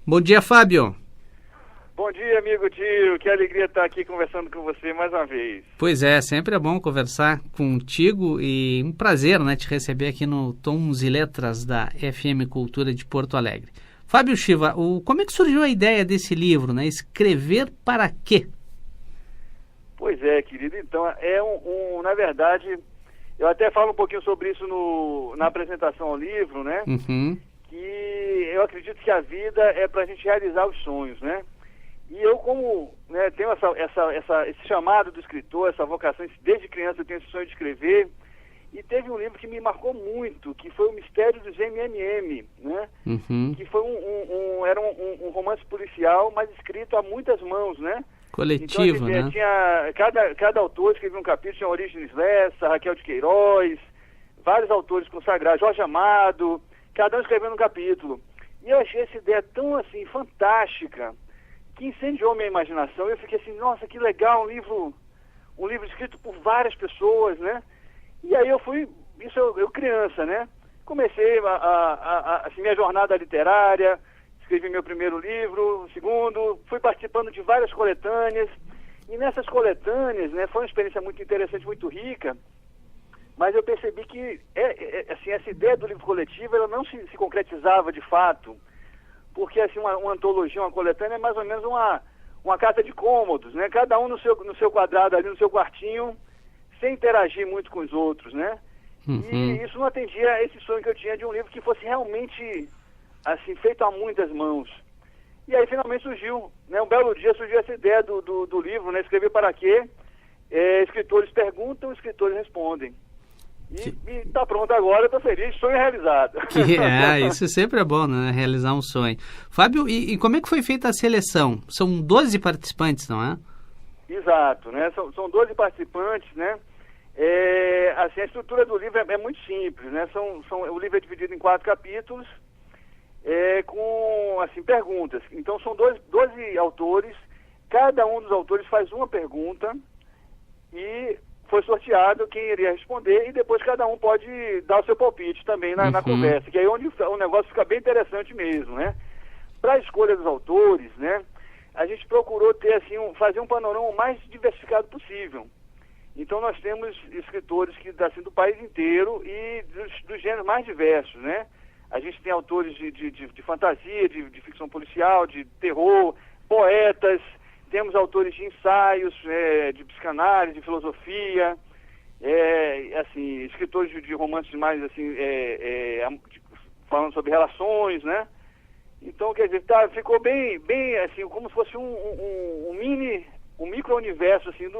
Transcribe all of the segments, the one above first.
Bom dia, Fábio. Bom dia, amigo tio. Que alegria estar aqui conversando com você mais uma vez. Pois é, sempre é bom conversar contigo e um prazer, né, te receber aqui no Tons e Letras da FM Cultura de Porto Alegre. Fábio Shiva, como é que surgiu a ideia desse livro, né? Escrever para quê? Pois é, querido. Então, na verdade, eu até falo um pouquinho sobre isso na apresentação ao livro, né? Uhum. Que eu acredito que a vida é para a gente realizar os sonhos, né? E eu, como tenho esse chamado do escritor, essa vocação, desde criança eu tenho esse sonho de escrever, e teve um livro que me marcou muito, que foi O Mistério dos MMM, né? Uhum. Que foi era um romance policial, mas escrito a muitas mãos, né? Coletivo, então, né? Tinha, cada autor escrevia um capítulo, tinha Orígenes Lessa, Raquel de Queiroz, vários autores consagrados, Jorge Amado, cada um escrevendo um capítulo. E eu achei essa ideia tão, assim, fantástica, que incendiou minha imaginação. Eu fiquei assim, nossa, que legal, um livro escrito por várias pessoas, né? E aí eu criança, né? Comecei assim, minha jornada literária, escrevi meu primeiro livro, segundo, fui participando de várias coletâneas, e nessas coletâneas, né, foi uma experiência muito interessante, muito rica, mas eu percebi que assim, essa ideia do livro coletivo, ela não se concretizava de fato, porque assim, uma antologia, uma coletânea é mais ou menos uma casa de cômodos, né? Cada um no seu quadrado ali, no seu quartinho, sem interagir muito com os outros, né? Uhum. E isso não atendia a esse sonho que eu tinha de um livro que fosse realmente, assim, feito a muitas mãos. E aí finalmente surgiu, né? Um belo dia surgiu essa ideia do livro, né? Escrever para quê? Escritores perguntam, escritores respondem. E está pronto agora, estou feliz, sonho realizado. Isso sempre é bom, né? Realizar um sonho. Fábio, e como é que foi feita a seleção? São 12 participantes, não é? Exato, né? São 12 participantes, né? Assim, a estrutura do livro é muito simples, né? O livro é dividido em 4 capítulos, com, assim, perguntas. Então, são 12 autores, cada um dos autores faz uma pergunta e foi sorteado quem iria responder, e depois cada um pode dar o seu palpite também na conversa, que aí é onde o negócio fica bem interessante mesmo, né? Para a escolha dos autores, né, a gente procurou ter, assim, fazer um panorama o mais diversificado possível. Então nós temos escritores assim, do país inteiro e dos gêneros mais diversos, né? A gente tem autores de fantasia, de ficção policial, de terror, poetas, temos autores de ensaios, de psicanálise, de filosofia, assim, escritores de romances mais, assim, falando sobre relações, né? Então, quer dizer, ficou bem, assim, como se fosse um micro-universo, assim,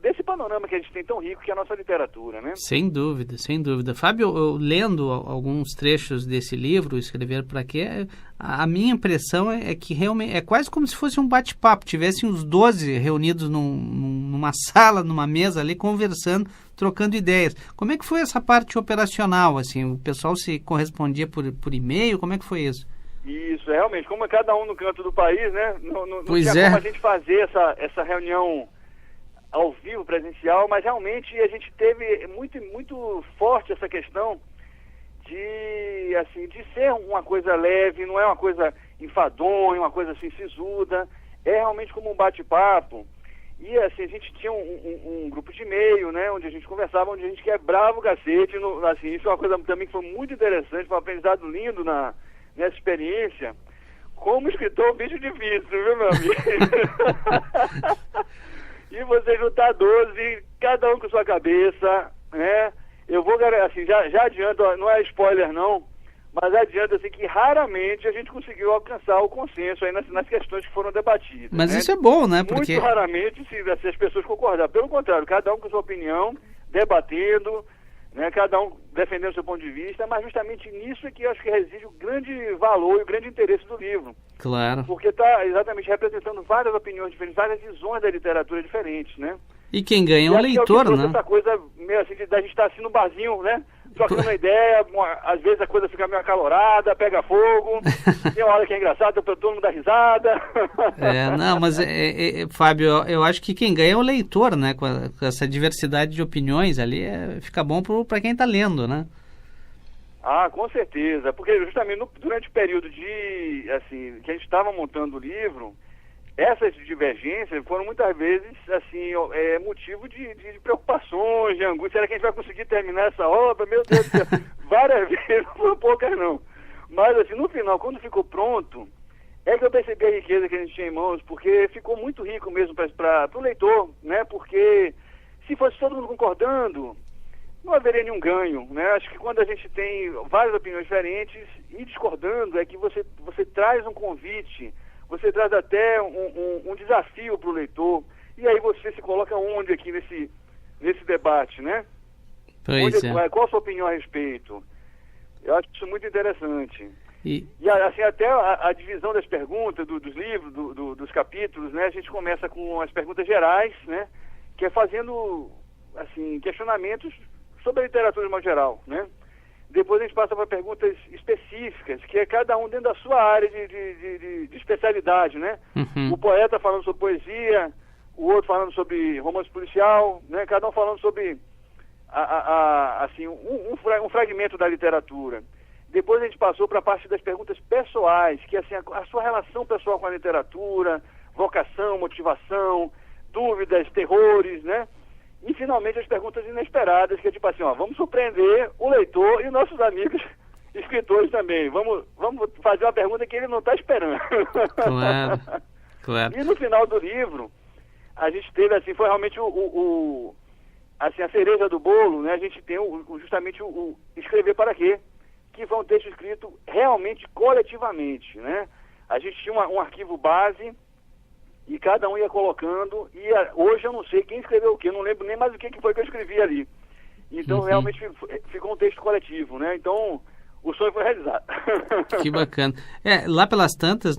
desse panorama que a gente tem tão rico, que é a nossa literatura, né? Sem dúvida, sem dúvida. Fábio, eu lendo alguns trechos desse livro, Escrever para Quê, a minha impressão é que realmente é quase como se fosse um bate-papo, tivessem os 12 reunidos numa sala, numa mesa ali, conversando, trocando ideias. Como é que foi essa parte operacional, assim? O pessoal se correspondia por e-mail? Como é que foi isso? Isso, realmente, como é cada um no canto do país, né? Não pois tinha é. como a gente fazer essa reunião ao vivo, presencial, mas realmente a gente teve muito, muito forte essa questão de ser uma coisa leve, não é uma coisa enfadonha, uma coisa assim sisuda, é realmente como um bate-papo. E assim, a gente tinha um grupo de e-mail, né, onde a gente conversava, onde a gente quebrava o cacete, assim, isso é uma coisa também que foi muito interessante, foi um aprendizado lindo nessa experiência. Como escritor, um bicho difícil, viu, meu amigo? E você juntar 12, cada um com sua cabeça, né? Eu vou, assim, já adianto, não é spoiler não, mas adianto, assim, que raramente a gente conseguiu alcançar o consenso aí nas questões que foram debatidas. Mas né? isso é bom, né? Porque muito raramente se as pessoas concordaram. Pelo contrário, cada um com sua opinião, debatendo, né? Cada um defendendo seu ponto de vista, mas justamente nisso é que eu acho que reside o grande valor e o grande interesse do livro. Claro. Porque está exatamente representando várias opiniões diferentes, várias visões da literatura diferentes, né? E quem ganha é o leitor, né? Essa coisa meio assim, da gente estar assim no barzinho, né? Trocando uma ideia, às vezes a coisa fica meio acalorada, pega fogo, tem uma hora que é engraçada, todo mundo dá risada. Não, mas, Fábio, eu acho que quem ganha é o leitor, né? Com essa diversidade de opiniões ali, fica bom para quem está lendo, né? Ah, com certeza, porque justamente durante o período que a gente estava montando o livro, essas divergências foram muitas vezes, motivo de preocupações, de angústia. Será que a gente vai conseguir terminar essa obra? Meu Deus do céu, várias vezes, não foram poucas não. Mas, no final, quando ficou pronto, é que eu percebi a riqueza que a gente tinha em mãos, porque ficou muito rico mesmo para o leitor, né? Porque se fosse todo mundo concordando, não haveria nenhum ganho, né? Acho que quando a gente tem várias opiniões diferentes e discordando, é que você traz um convite, você traz até um desafio para o leitor, e aí você se coloca onde aqui nesse debate, né? Qual a sua opinião a respeito? Eu acho isso muito interessante. E até a divisão das perguntas, dos livros, dos capítulos, né? A gente começa com as perguntas gerais, né? Que é fazendo, questionamentos sobre a literatura de modo geral, né? Depois a gente passa para perguntas específicas, que é cada um dentro da sua área de especialidade, né? Uhum. O poeta falando sobre poesia, o outro falando sobre romance policial, né? Cada um falando sobre um fragmento da literatura. Depois a gente passou para a parte das perguntas pessoais, que é a sua relação pessoal com a literatura, vocação, motivação, dúvidas, terrores, né? E finalmente as perguntas inesperadas, que é tipo vamos surpreender o leitor e nossos amigos escritores também. Vamos fazer uma pergunta que ele não está esperando. Claro. E no final do livro, a gente teve, foi realmente a cereja do bolo, né? A gente tem justamente o Escrever para Quê? Que foi um texto escrito realmente coletivamente, né? A gente tinha um arquivo base e cada um ia colocando, e hoje eu não sei quem escreveu o quê, não lembro nem mais o que foi que eu escrevi ali. Então, realmente ficou um texto coletivo, né? Então, o sonho foi realizado. Que bacana. Lá pelas tantas,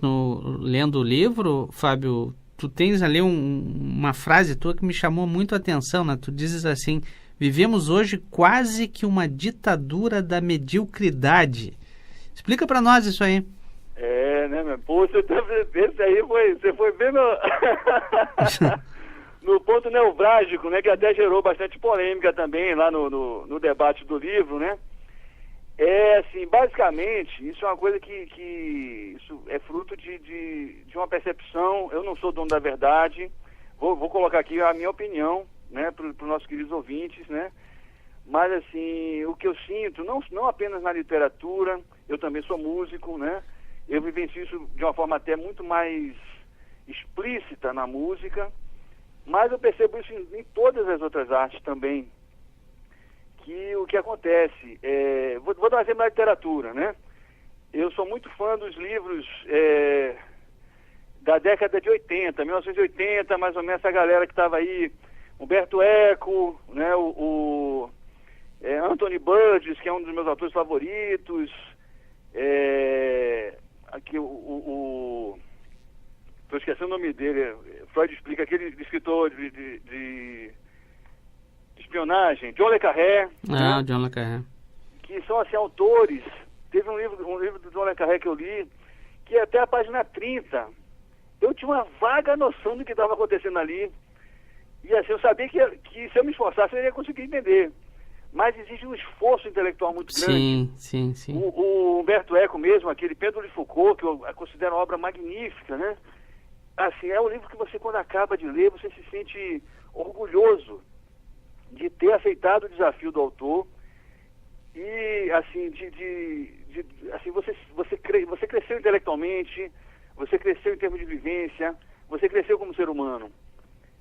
lendo o livro, Fábio, tu tens ali uma frase tua que me chamou muito a atenção, né? Tu dizes assim: vivemos hoje quase que uma ditadura da mediocridade. Explica para nós isso aí. Né, meu? Pô, esse aí você foi bem no ponto nevrálgico, né, que até gerou bastante polêmica também lá no debate do livro, né? Basicamente, isso é uma coisa que isso é fruto de uma percepção. Eu não sou dono da verdade, vou colocar aqui a minha opinião, né, para os nossos queridos ouvintes, né? Mas, o que eu sinto, não apenas na literatura, eu também sou músico, né? Eu vivencio isso de uma forma até muito mais explícita na música, mas eu percebo isso em todas as outras artes também, que o que acontece, vou dar um exemplo da literatura, né? Eu sou muito fã dos livros da década de 80, 1980, mais ou menos, essa galera que estava aí, Humberto Eco, né? Anthony Burgess, que é um dos meus autores favoritos, aqui estou esquecendo o nome dele, Freud explica, aquele escritor de espionagem, John le Carré. Né? John le Carré. Que são, autores. Teve um livro do John le Carré que eu li, que até a página 30, eu tinha uma vaga noção do que estava acontecendo ali. E eu sabia que se eu me esforçasse, eu iria conseguir entender. Mas existe um esforço intelectual muito grande. Sim. O Humberto Eco mesmo, aquele Pedro de Foucault, que eu considero uma obra magnífica, né? É um livro que você, quando acaba de ler, você se sente orgulhoso de ter aceitado o desafio do autor e, você cresceu intelectualmente, você cresceu em termos de vivência, você cresceu como ser humano.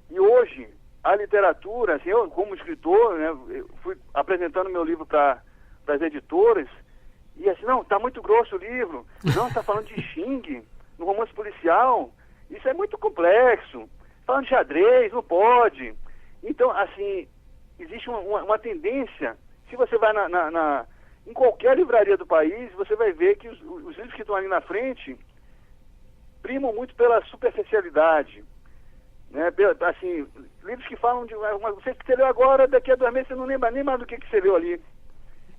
E hoje, a literatura, eu como escritor, né, eu fui apresentando meu livro para as editoras, e não, está muito grosso o livro, não, está falando de Xing, no romance policial, isso é muito complexo, falando de xadrez, não pode. Então, existe uma tendência, se você vai em qualquer livraria do país, você vai ver que os livros que estão ali na frente primam muito pela superficialidade. Né? Livros que falam de você que você leu agora, daqui a 2 meses você não lembra nem mais do que você leu ali.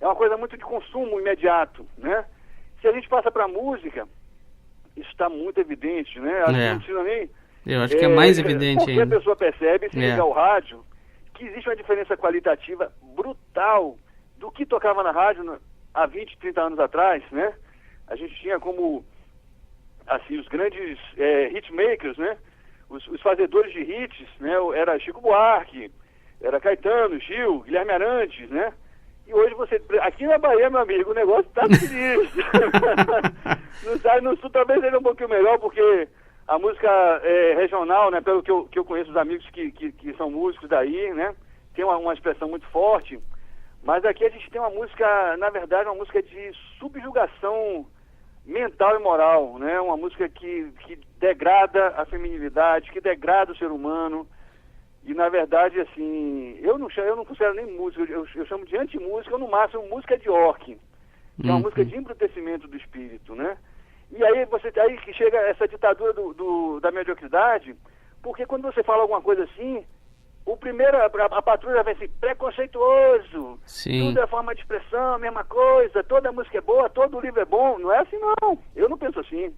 É uma coisa muito de consumo imediato, né? Se a gente passa para a música, isso está muito evidente, né? Acho que não precisa nem... Eu acho que é mais evidente ainda. Porque a pessoa percebe, se ligar ao rádio, que existe uma diferença qualitativa brutal do que tocava na rádio há 20, 30 anos atrás, né? A gente tinha como, assim, os grandes hitmakers, né? Os fazedores de hits, né? Era Chico Buarque, era Caetano, Gil, Guilherme Arantes, né? E hoje aqui na Bahia, meu amigo, o negócio tá sinistro. No Sul talvez seja um pouquinho melhor, porque a música regional, né? Pelo que eu conheço os amigos que são músicos daí, né? Tem uma expressão muito forte. Mas aqui a gente tem uma música, na verdade, uma música de subjugação mental e moral, né? Uma música que degrada a feminilidade, que degrada o ser humano. E, na verdade, assim, eu não considero nem música, eu chamo de anti-música, ou no máximo música de orc, que é uma música de embrutecimento do espírito, né? E aí aí que chega essa ditadura da mediocridade, porque quando você fala alguma coisa assim, a patrulha vem assim, preconceituoso, Sim. Tudo é forma de expressão, a mesma coisa, toda música é boa, todo livro é bom. Não é assim, não. Eu não penso assim.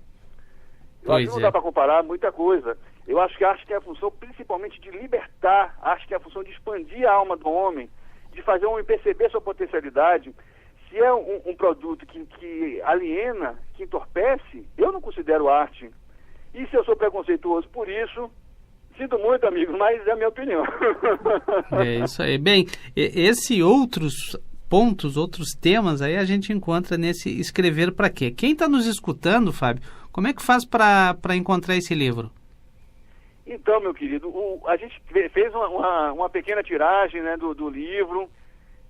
Eu acho que não dá para comparar muita coisa. Eu acho que a arte tem a função principalmente de libertar, a arte tem a função de expandir a alma do homem, de fazer o homem perceber sua potencialidade. Se é um produto que aliena, que entorpece, eu não considero arte. E se eu sou preconceituoso por isso, sinto muito, amigo, mas é a minha opinião. É isso aí. Bem, outros pontos, outros temas aí a gente encontra nesse Escrever Pra Quê? Quem está nos escutando, Fábio, como é que faz para encontrar esse livro? Então, meu querido, a gente fez uma pequena tiragem, né, do livro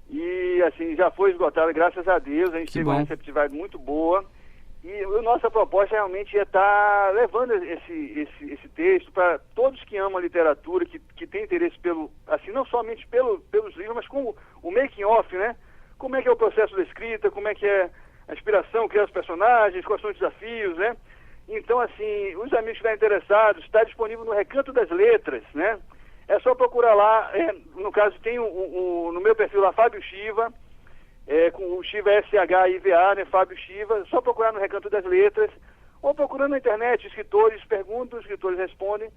e, assim, já foi esgotado, graças a Deus. A gente teve uma receptividade muito boa e a nossa proposta realmente é estar levando esse texto para todos que amam a literatura, que têm interesse assim, não somente pelos livros, mas como o making-off, né? Como é que é o processo da escrita, como é que é a inspiração, criar os personagens, quais são os desafios, né? Então, assim, os amigos que estão interessados, está disponível no Recanto das Letras, né? É só procurar lá, no caso tem no meu perfil lá, Fábio Shiva, com o Shiva SHIVA, né? Fábio Shiva, é só procurar no Recanto das Letras, ou procurando na internet, escritores perguntam, os escritores respondem,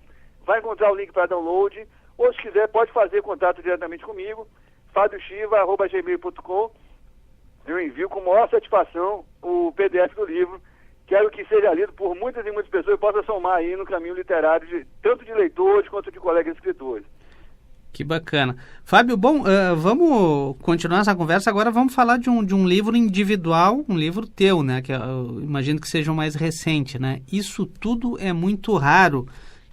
vai encontrar o link para download, ou se quiser pode fazer contato diretamente comigo, fabioshiva@gmail.com. Eu envio com maior satisfação o PDF do livro. Quero que seja lido por muitas e muitas pessoas e possa somar aí no caminho literário, tanto de leitores quanto de colegas escritores. Que bacana. Fábio, bom, vamos continuar essa conversa. Agora vamos falar de um livro individual, um livro teu, né? Que eu imagino que seja o mais recente, né? Isso tudo é muito raro,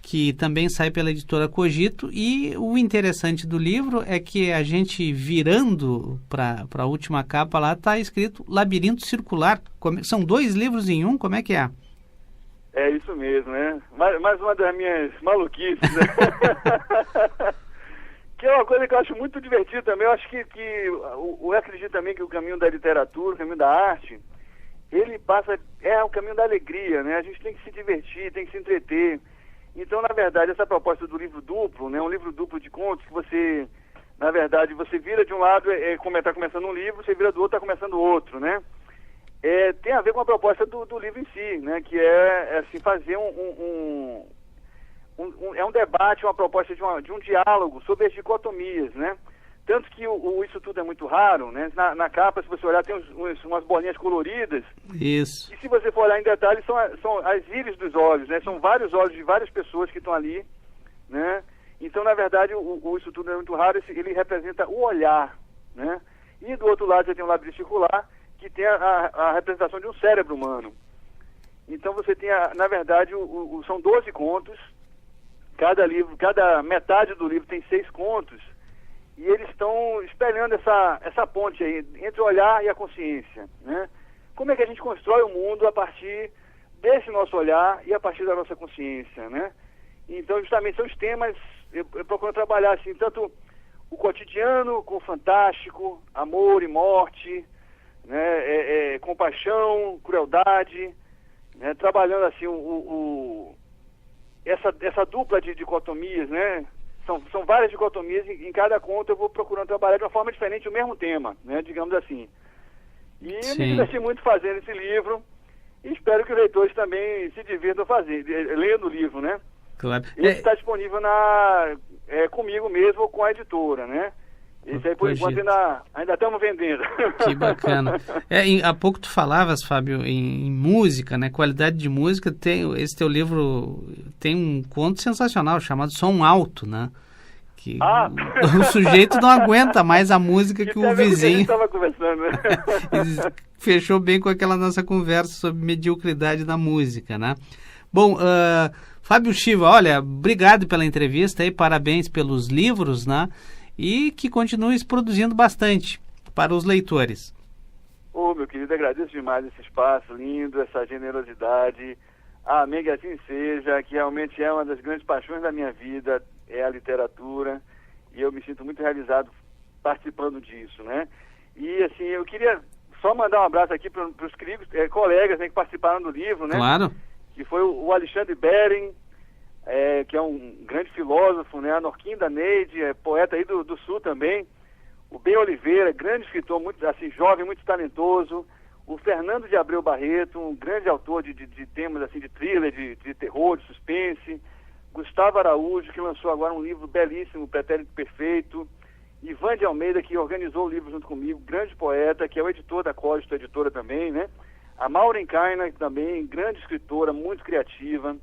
que também sai pela editora Cogito, e o interessante do livro é que a gente virando para a última capa lá está escrito Labirinto Circular. São 2 livros em um, como é que é? É isso mesmo, né? Mais uma das minhas maluquices, né? Que é uma coisa que eu acho muito divertida também. Eu acho que eu acredito também que o caminho da literatura, o caminho da arte, ele é o caminho da alegria, né? A gente tem que se divertir, tem que se entreter. Então, na verdade, essa proposta do livro duplo, né, um livro duplo de contos que você, na verdade, você vira de um lado, como está começando um livro, você vira do outro, está começando outro, né? Tem a ver com a proposta do livro em si, né, que é assim, fazer um debate, uma proposta de um diálogo sobre as dicotomias, né? Tanto que isso tudo é muito raro, né? Na capa, se você olhar, tem umas bolinhas coloridas. Isso. E se você for olhar em detalhe, são as íris dos olhos, né? São vários olhos de várias pessoas que estão ali, né? Então, na verdade, isso tudo é muito raro, ele representa o olhar, né? E do outro lado você tem um labirinto circular, que tem a representação de um cérebro humano. Então você tem, na verdade, são 12 contos, cada metade do livro tem 6 contos, e eles estão espelhando essa ponte aí entre o olhar e a consciência, né? Como é que a gente constrói o mundo a partir desse nosso olhar e a partir da nossa consciência, né? Então, justamente, são os temas, eu procuro trabalhar assim, tanto o cotidiano com o fantástico, amor e morte, né? Compaixão, crueldade, né? Trabalhando assim essa dupla de dicotomias, né? São várias dicotomias, em cada conto eu vou procurando trabalhar de uma forma diferente o mesmo tema, né, digamos assim. E eu me diverti muito fazendo esse livro e espero que os leitores também se divirtam lendo o livro, né? Claro. Ele está disponível comigo mesmo ou com a editora, né? Esse aí, por enquanto, ainda estamos vendendo. Que bacana. Há pouco tu falavas, Fábio, em música, né? Qualidade de música. Esse teu livro tem um conto sensacional chamado Som Alto, né? Que o sujeito não aguenta mais a música que o vizinho... estava conversando, né? Fechou bem com aquela nossa conversa sobre mediocridade da música, né? Bom, Fábio Chiva, olha, obrigado pela entrevista e parabéns pelos livros, né? E que continues produzindo bastante para os leitores. Meu querido, agradeço demais esse espaço lindo, essa generosidade. Amém, que assim seja, que realmente é uma das grandes paixões da minha vida, é a literatura, e eu me sinto muito realizado participando disso, né? E, assim, eu queria só mandar um abraço aqui para os queridos colegas, né, que participaram do livro, né? Claro. Que foi o Alexandre Bering, que é um grande filósofo, né? A Norquinda Neide, poeta aí do Sul também. O Ben Oliveira, grande escritor, muito assim, jovem, muito talentoso. O Fernando de Abreu Barreto, um grande autor de temas assim, de thriller, de terror, de suspense. Gustavo Araújo, que lançou agora um livro belíssimo, Pretérito Perfeito. Ivan de Almeida, que organizou o livro junto comigo, grande poeta, que é o editor da Código, editora também, né? A Maureen Kainer, também, grande escritora, muito criativa.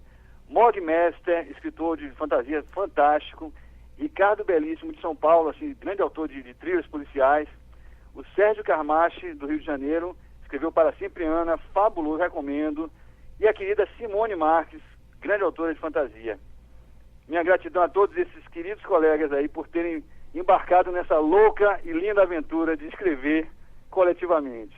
Mog Mester, escritor de fantasia fantástico. Ricardo Belíssimo, de São Paulo, assim, grande autor de thrillers policiais. O Sérgio Carmache, do Rio de Janeiro, escreveu Para Sempre Ana, fabuloso, recomendo. E a querida Simone Marques, grande autora de fantasia. Minha gratidão a todos esses queridos colegas aí por terem embarcado nessa louca e linda aventura de escrever coletivamente.